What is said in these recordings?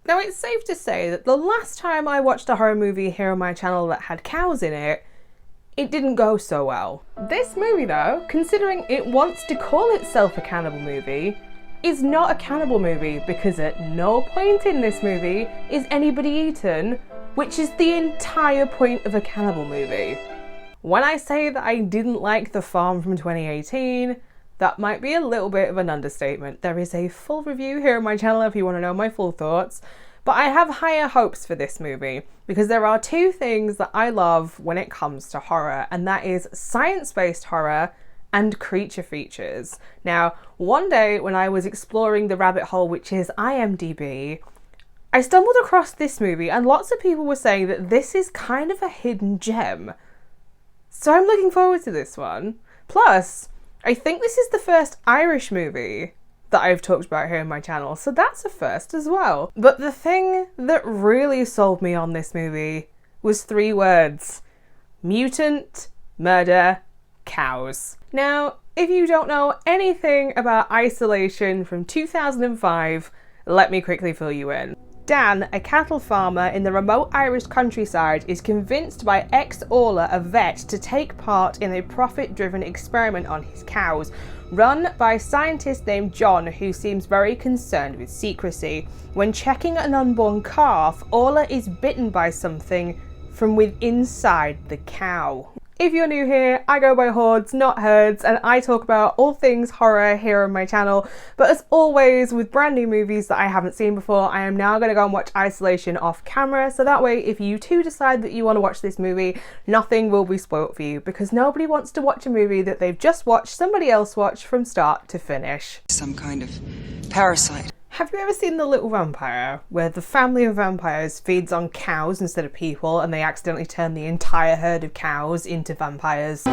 Now, it's safe to say that the last time I watched a horror movie here on my channel that had cows in it, it didn't go so well. This movie though, considering it wants to call itself a cannibal movie, is not a cannibal movie because at no point in this movie is anybody eaten, which is the entire point of a cannibal movie. When I say that I didn't like The Farm from 2018, that might be a little bit of an understatement. There is a full review here on my channel if you want to know my full thoughts. But I have higher hopes for this movie because there are two things that I love when it comes to horror, and that is science-based horror and creature features. Now, one day when I was exploring the rabbit hole which is IMDb, I stumbled across this movie and lots of people were saying that this is kind of a hidden gem. So I'm looking forward to this one. Plus, I think this is the first Irish movie that I've talked about here on my channel, so that's a first as well. But the thing that really sold me on this movie was 3 words: mutant, murder, cows. Now, if you don't know anything about Isolation from 2005, let me quickly fill you in. Dan, a cattle farmer in the remote Irish countryside, is convinced by ex-Orla, a vet, to take part in a profit-driven experiment on his cows, run by a scientist named John, who seems very concerned with secrecy. When checking an unborn calf, Orla is bitten by something from inside the cow. If you're new here, I go by Hordes, not Herds, and I talk about all things horror here on my channel. But as always, with brand new movies that I haven't seen before, I am now going to go and watch Isolation off camera, so that way if you too decide that you want to watch this movie, nothing will be spoilt for you, because nobody wants to watch a movie that they've just watched somebody else watch from start to finish. Some kind of parasite. Have you ever seen The Little Vampire, where the family of vampires feeds on cows instead of people and they accidentally turn the entire herd of cows into vampires?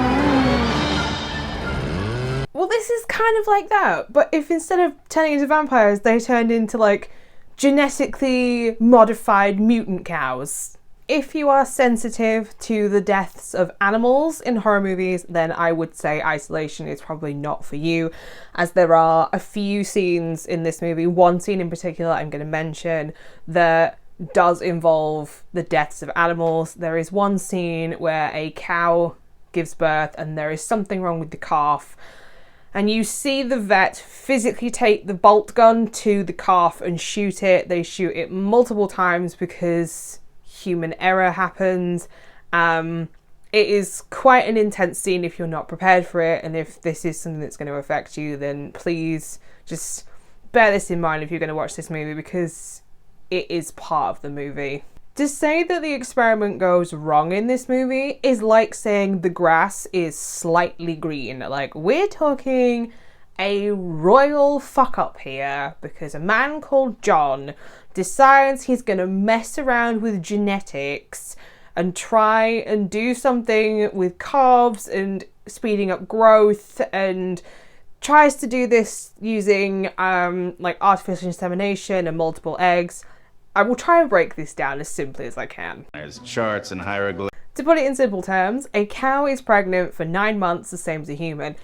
Well, this is kind of like that, but if instead of turning into vampires, they turned into like genetically modified mutant cows. If you are sensitive to the deaths of animals in horror movies, then I would say Isolation is probably not for you, as there are a few scenes in this movie, one scene in particular I'm going to mention, that does involve the deaths of animals. There is one scene where a cow gives birth and there is something wrong with the calf, and you see the vet physically take the bolt gun to the calf and shoot it. They shoot it multiple times because human error happens. It is quite an intense scene if you're not prepared for it, and if this is something that's going to affect you, then please just bear this in mind if you're going to watch this movie, because it is part of the movie. To say that the experiment goes wrong in this movie is like saying the grass is slightly green. Like, we're talking a royal fuck up here, because a man called John decides he's gonna mess around with genetics and try and do something with carbs and speeding up growth, and tries to do this using like artificial insemination and multiple eggs. I will try and break this down as simply as I can. There's charts and hieroglyphs. To put it in simple terms, a cow is pregnant for 9 months, the same as a human.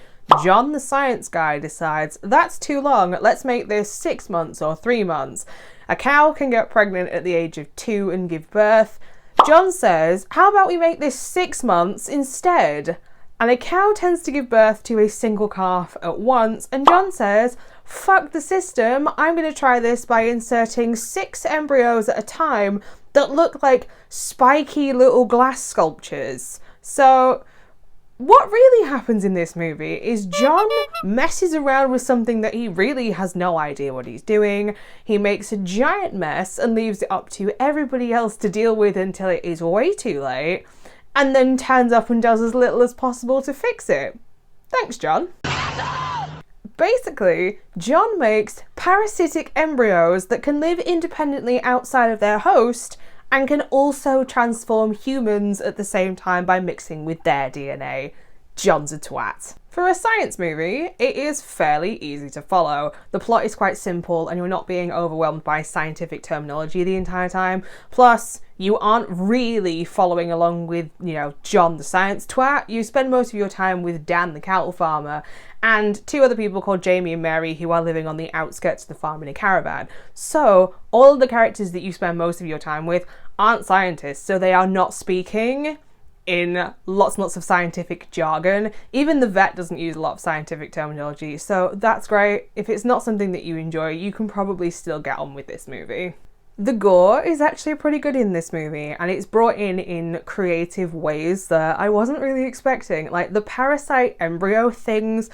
John, the science guy, decides that's too long, let's make this 6 months or 3 months. A cow can get pregnant at the age of 2 and give birth. John says, how about we make this 6 months instead? And a cow tends to give birth to a single calf at once, and John says, fuck the system, I'm going to try this by inserting 6 embryos at a time that look like spiky little glass sculptures. So what really happens in this movie is John messes around with something that he really has no idea what he's doing. He makes a giant mess and leaves it up to everybody else to deal with until it is way too late, and then turns up and does as little as possible to fix it. Thanks, John. Basically, John makes parasitic embryos that can live independently outside of their host and can also transform humans at the same time by mixing with their DNA. John's a twat. For a science movie, it is fairly easy to follow. The plot is quite simple and you're not being overwhelmed by scientific terminology the entire time. Plus, you aren't really following along with, John the science twat. You spend most of your time with Dan the cattle farmer and two other people called Jamie and Mary who are living on the outskirts of the farm in a caravan. So, all of the characters that you spend most of your time with aren't scientists, so they are not speaking in lots and lots of scientific jargon. Even the vet doesn't use a lot of scientific terminology, so that's great. If it's not something that you enjoy, you can probably still get on with this movie. The gore is actually pretty good in this movie, and it's brought in creative ways that I wasn't really expecting. Like the parasite embryo things,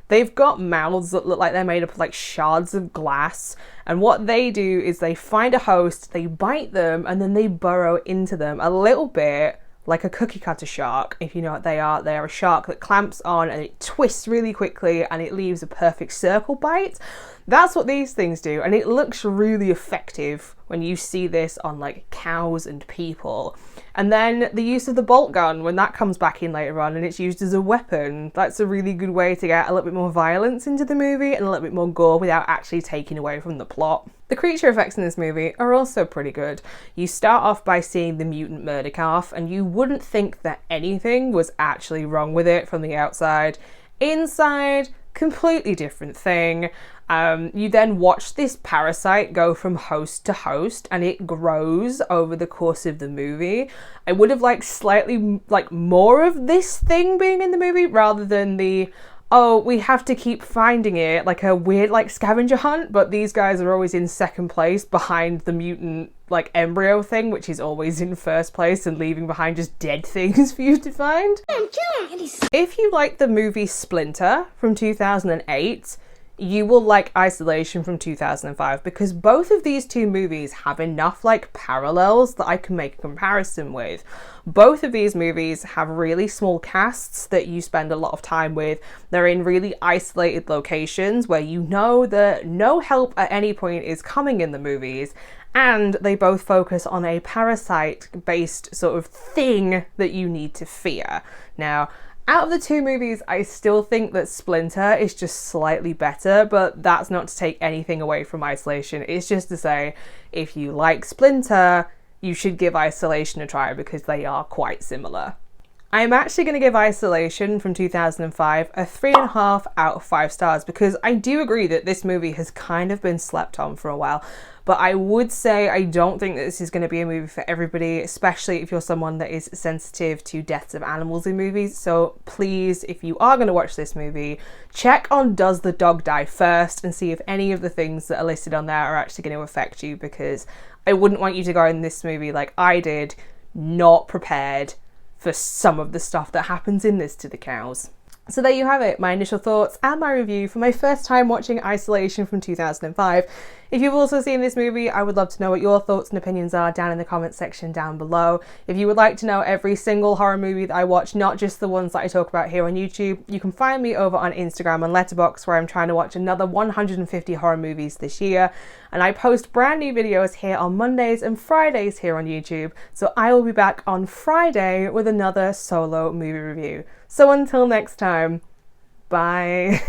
they've got mouths that look like they're made up of like shards of glass, and what they do is they find a host, they bite them, and then they burrow into them a little bit like a cookie cutter shark. If you know what they are a shark that clamps on and it twists really quickly and it leaves a perfect circle bite. That's what these things do, and it looks really effective when you see this on like cows and people. And then the use of the bolt gun when that comes back in later on and it's used as a weapon, that's a really good way to get a little bit more violence into the movie and a little bit more gore without actually taking away from the plot. The creature effects in this movie are also pretty good. You start off by seeing the mutant murder calf and you wouldn't think that anything was actually wrong with it from the outside. Inside, completely different thing. You then watch this parasite go from host to host and it grows over the course of the movie. I would have liked slightly more of this thing being in the movie rather than we have to keep finding it, like a weird scavenger hunt, but these guys are always in second place behind the mutant embryo thing, which is always in first place and leaving behind just dead things for you to find. If you like the movie Splinter from 2008, you will like Isolation from 2005, because both of these two movies have enough parallels that I can make a comparison with. Both of these movies have really small casts that you spend a lot of time with. They're in really isolated locations where you know that no help at any point is coming in the movies, and they both focus on a parasite-based sort of thing that you need to fear. Now, out of the two movies, I still think that Splinter is just slightly better, but that's not to take anything away from Isolation. It's just to say, if you like Splinter, you should give Isolation a try because they are quite similar. I'm actually going to give Isolation from 2005 a 3.5 out of 5 stars because I do agree that this movie has kind of been slept on for a while. But I would say I don't think that this is going to be a movie for everybody, especially if you're someone that is sensitive to deaths of animals in movies. So please, if you are going to watch this movie, check on does the dog die first and see if any of the things that are listed on there are actually going to affect you, because I wouldn't want you to go in this movie like I did, not prepared for some of the stuff that happens in this to the cows. So there you have it, my initial thoughts and my review for my first time watching Isolation from 2005. If you've also seen this movie, I would love to know what your thoughts and opinions are down in the comments section down below. If you would like to know every single horror movie that I watch, not just the ones that I talk about here on YouTube, you can find me over on Instagram and Letterboxd, where I'm trying to watch another 150 horror movies this year. And I post brand new videos here on Mondays and Fridays here on YouTube. So I will be back on Friday with another solo movie review. So until next time, bye.